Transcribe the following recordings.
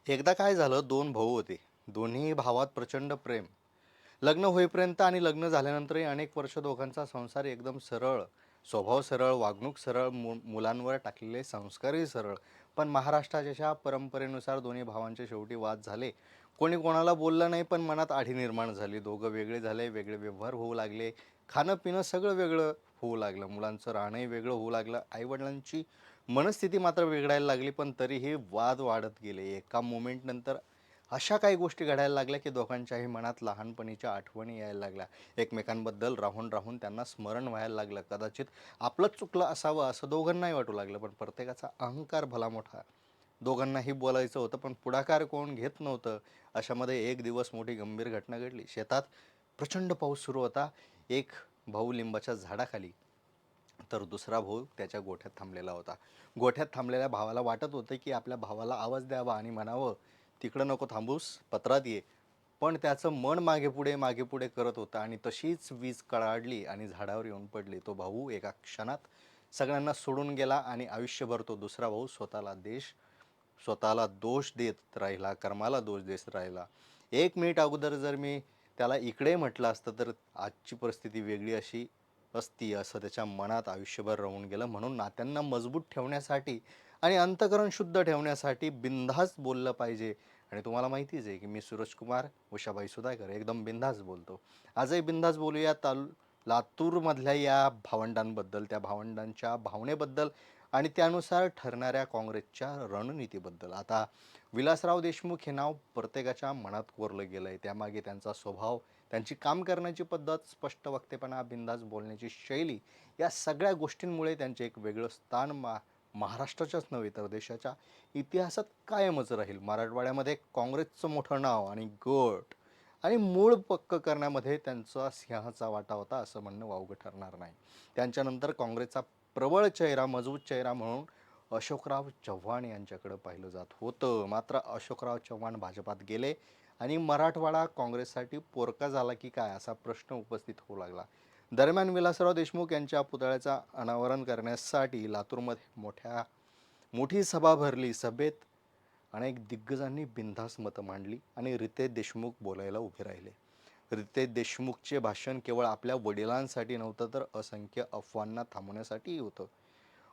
एकदा काय झालं, दोन भाऊ होते. दोन्ही भावात प्रचंड प्रेम. लग्न होईपर्यंत आणि लग्न झाल्यानंतरही अनेक वर्ष दोघांचा संसार एकदम सरळ, स्वभाव सरळ, वागणूक सरळ, मुलांवर टाकलेले संस्कारही सरळ. पण महाराष्ट्राच्या परंपरेनुसार दोन्ही भावांचे शेवटी वाद झाले. कोणी कोणाला बोललं नाही, पण मनात आढी निर्माण झाली. दोघं वेगळे झाले, वेगळे व्यवहार होऊ लागले. खाणं पिणं सगळं वेगळं होऊ लागलं. मुलांचं राहणंही वेगळं होऊ लागलं. आईवडिलांची मनस्थिती मात्र बिघडायला लागली, पण तरीही वाद वाढत गेले. एका मोमेंटनंतर अशा काही गोष्टी घडायला लागल्या की दोघांच्याही मनात लहानपणीच्या आठवणी यायला लागल्या. एकमेकांबद्दल राहून राहून त्यांना स्मरण व्हायला लागलं. कदाचित आपलंच चुकलं असावं असं दोघांनाही वाटू लागलं. पण प्रत्येकाचा अहंकार भला मोठा. दोघांनाही बोलायचं होतं, पण पुढाकार कोण घेत नव्हतं. अशामध्ये एक दिवस मोठी गंभीर घटना घडली. शेतात प्रचंड पाऊस सुरू होता. एक भाऊ लिंबाच्या झाडाखाली, तर दुसरा भाऊ त्याच्या गोठ्यात थांबलेला होता. गोठ्यात थांबलेल्या भावाला वाटत होतं की आपल्या भावाला आवाज द्यावा आणि म्हणावं, तिकडं नको थांबूस, पत्रात ये. पण त्याचं मन मागेपुढे करत होतं आणि तशीच वीज कडाडली आणि झाडावर येऊन पडली. तो भाऊ एका क्षणात सगळ्यांना सोडून गेला आणि आयुष्यभर तो दुसरा भाऊ स्वतःला दोष देत राहिला, कर्माला दोष देत राहिला. 1 मिनिट अगोदर जर मी त्याला इकडे म्हटलं असतं तर आजची परिस्थिती वेगळी अशी असती, असं त्याच्या मनात आयुष्यभर राहून गेलं. म्हणून नात्यांना मजबूत ठेवण्यासाठी आणि अंतःकरण शुद्ध ठेवण्यासाठी बिनधास्त बोललं पाहिजे. आणि तुम्हाला माहितीच आहे की मी सूरजकुमार उषाबाई सुधाकर एकदम बिनधास्त बोलतो. आजही बिनधास्त बोलूया लातूरमधल्या या भावंडांबद्दल, त्या भावंडांच्या भावनेबद्दल आणि त्यानुसार ठरणाऱ्या काँग्रेसच्या रणनीतीबद्दल. आता विलासराव देशमुख हे नाव प्रत्येकाच्या मनात कोरलं गेलं आहे. त्यामागे त्यांचा स्वभाव, त्यांची काम करण्याची पद्धत, स्पष्ट वक्तेपणा, बिनधास्त बोलण्याची शैली, या सगळ्या गोष्टींमुळे त्यांचे एक वेगळं स्थान महाराष्ट्राच्याच नव्हे तर देशाच्या इतिहासात कायमच राहील. मराठवाड्यामध्ये काँग्रेसचं मोठं नाव आणि गट आणि मूळ पक्क करण्यामध्ये त्यांचा सिंहाचा वाटा होता असं म्हणणं वावगं ठरणार नाही. त्यांच्यानंतर काँग्रेसचा प्रबळ चेहरा, मजबूत चेहरा म्हणून अशोकराव चव्हाण यांच्याकडे पाहिलं जात होतं. मात्र अशोकराव चव्हाण भाजपात गेले आणि मराठवाडा काँग्रेससाठी पोरका झाला की काय असा प्रश्न उपस्थित होऊ लागला. दरम्यान विलासराव देशमुख यांच्या पुतळ्याचा अनावरण करण्यासाठी लातूरमध्ये मोठी सभा भरली. सभेत अनेक दिग्गजांनी बिनधास्त मतं मांडली आणि रितेश देशमुख बोलायला उभे राहिले. रितेश देशमुखचे भाषण केवळ आपल्या वडिलांसाठी नव्हतं, तर असंख्य अफवांना थांबवण्यासाठीही होतं.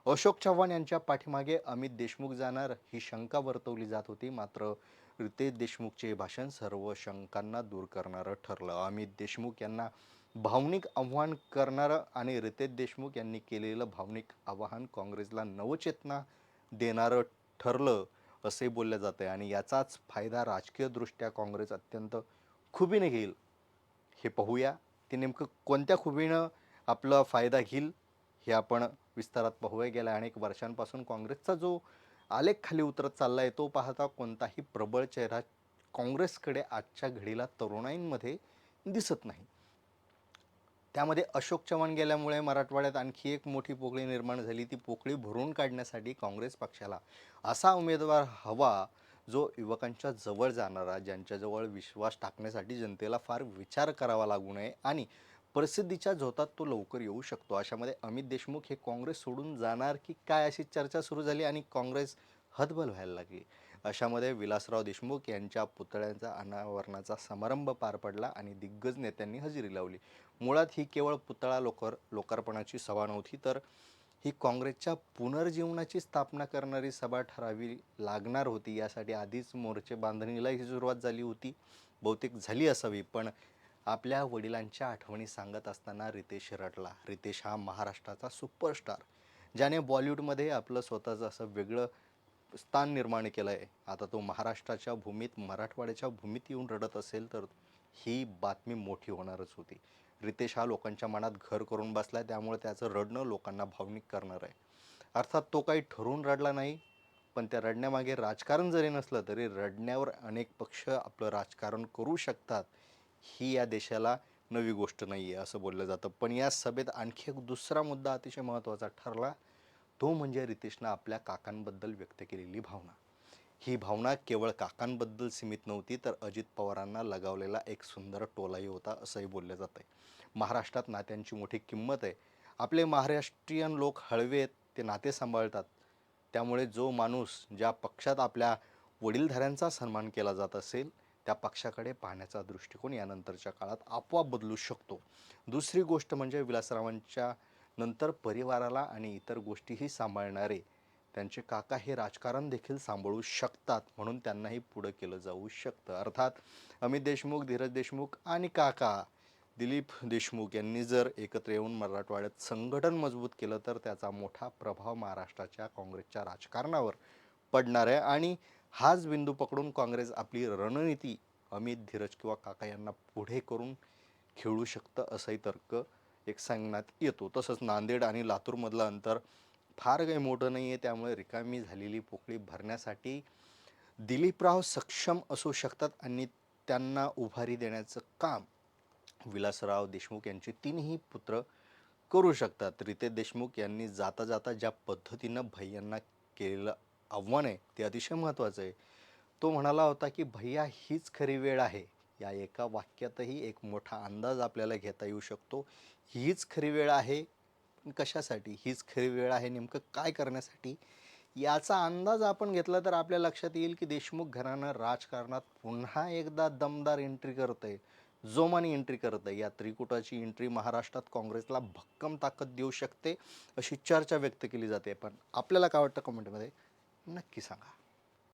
अशोक चव्हाण यांच्या पाठीमागे अमित देशमुख जाणार ही शंका वर्तवली जात होती. मात्र रितेश देशमुखचे भाषण सर्व शंकांना दूर करणारं ठरलं. अमित देशमुख यांना भावनिक आव्हान करणारं आणि रितेश देशमुख यांनी केलेलं भावनिक आवाहन काँग्रेसला नवचेतना देणारं ठरलं असे बोलले जाते. आणि याचाच फायदा राजकीयदृष्ट्या काँग्रेस अत्यंत खुबीने घेईल. हे पाहूया, ते नेमकं कोणत्या खुबीनं आपला फायदा घेईल हे आपण विस्तारात पाहूया. गेल्या अनेक वर्षांपासून काँग्रेसचा जो आलेख खाली उतरत चालला आहे, तो पाहता कोणताही प्रबळ चेहरा काँग्रेसकडे आजच्या घडीला तरुणाईंमध्ये दिसत नाही. त्यामध्ये अशोक चव्हाण गेल्यामुळे मराठवाड्यात आणखी एक मोठी पोकळी निर्माण झाली. ती पोकळी भरून काढण्यासाठी काँग्रेस पक्षाला असा उमेदवार हवा जो युवकांच्या जवळ जाणारा, ज्यांच्याजवळ विश्वास टाकण्यासाठी जनतेला फार विचार करावा लागू नये आणि प्रसिद्धीच्या झोतात तो लवकर येऊ शकतो. अशामध्ये अमित देशमुख हे काँग्रेस सोडून जाणार की काय अशी चर्चा सुरू झाली आणि काँग्रेस हतबल व्हायला लागली. अशामध्ये विलासराव देशमुख यांच्या पुतळ्याचा अनावरणाचा समारंभ पार पडला आणि दिग्गज नेत्यांनी हजेरी लावली. मुळात ही केवळ पुतळा लोकार्पणाची सभा नव्हती, तर ही काँग्रेसच्या पुनर्जीवनाची स्थापना करणारी सभा ठरावी लागणार होती. यासाठी आधीच मोर्चे बांधणीलाही सुरुवात झाली होती, बहुतेक झाली असावी. पण आपल्या वडिलांच्या आठवणी सांगत असताना रितेश रडला. रितेश हा महाराष्ट्राचा सुपरस्टार, ज्याने बॉलिवूडमध्ये आपलं स्वतःचं असं वेगळं स्थान निर्माण केलं आहे. आता तो महाराष्ट्राच्या भूमीत, मराठवाड्याच्या भूमीत येऊन रडत असेल तर ही बातमी मोठी होणारच होती. रितेश हा लोकांच्या मनात घर करून बसला, त्यामुळे त्याचं रडणं लोकांना भावनिक करणार आहे. अर्थात तो काही ठरवून रडला नाही, पण त्या रडण्यामागे राजकारण जरी नसलं तरी रडण्यावर अनेक पक्ष आपलं राजकारण करू शकतात, ही या देशाला नवी गोष्ट नाही आहे असं बोललं जातं. पण या सभेत आणखी एक दुसरा मुद्दा अतिशय महत्त्वाचा ठरला, तो म्हणजे रितेशनं आपल्या काकांबद्दल व्यक्त केलेली भावना. ही भावना केवळ काकांबद्दल सीमित नव्हती, तर अजित पवारांना लगावलेला एक सुंदर टोलाही होता असंही बोललं जातं आहे. महाराष्ट्रात नात्यांची मोठी किंमत आहे. आपले महाराष्ट्रीयन लोक हळवे आहेत, ते नाते सांभाळतात. त्यामुळे जो माणूस ज्या पक्षात आपल्या वडीलधाऱ्यांचा सन्मान केला जात असेल त्या पक्षाकडे पाहण्याचा दृष्टिकोन यानंतरच्या काळात आपोआप बदलू शकतो. दुसरी गोष्ट म्हणजे विलासरावांच्या नंतर परिवाराला आणि इतर गोष्टीही सांभाळणारे त्यांचे काका हे राजकारण देखील सांभाळू शकतात, म्हणून त्यांनाही पुढं केलं जाऊ शकतं. अर्थात अमित देशमुख, धीरज देशमुख आणि काका दिलीप देशमुख यांनी जर एकत्र येऊन मराठवाड्यात संघटन मजबूत केलं तर त्याचा मोठा प्रभाव महाराष्ट्राच्या काँग्रेसच्या राजकारणावर पडणार आहे आणि हाच बिंदू पकडून काँग्रेस आपली रणनीती अमित, धीरज किंवा काका यांना पुढे करून खेळू शकतं असाही तर्क एक सांगण्यात येतो. तसंच नांदेड आणि लातूरमधलं अंतर फार काही मोठं नाही आहे, त्यामुळे रिकामी झालेली पोकळी भरण्यासाठी दिलीपराव सक्षम असू शकतात आणि त्यांना उभारी देण्याचं काम विलासराव देशमुख यांचे तीनही पुत्र करू शकतात. रितेश देशमुख यांनी जाता जाता ज्या पद्धतीनं भैयांना केलेलं आव्हान आहे ते अतिशय महत्त्वाचं आहे. तो म्हणाला होता की भैया हीच खरी वेळ आहे. या एका वाक्यातही एक मोठा अंदाज आपल्याला घेता येऊ शकतो. हीच खरी वेळ आहे, पण कशासाठी हीच खरी वेळ आहे, नेमकं काय करण्यासाठी, याचा अंदाज आपण घेतला तर आपल्या लक्षात येईल की देशमुख घराणं राजकारणात पुन्हा एकदा दमदार एंट्री करतंय, जोमाने एंट्री करतंय. या त्रिकुटाची एंट्री महाराष्ट्रात काँग्रेसला भक्कम ताकद देऊ शकते अशी चर्चा व्यक्त केली जाते. पण आपल्याला काय वाटतं कमेंटमध्ये नक्की सांगा.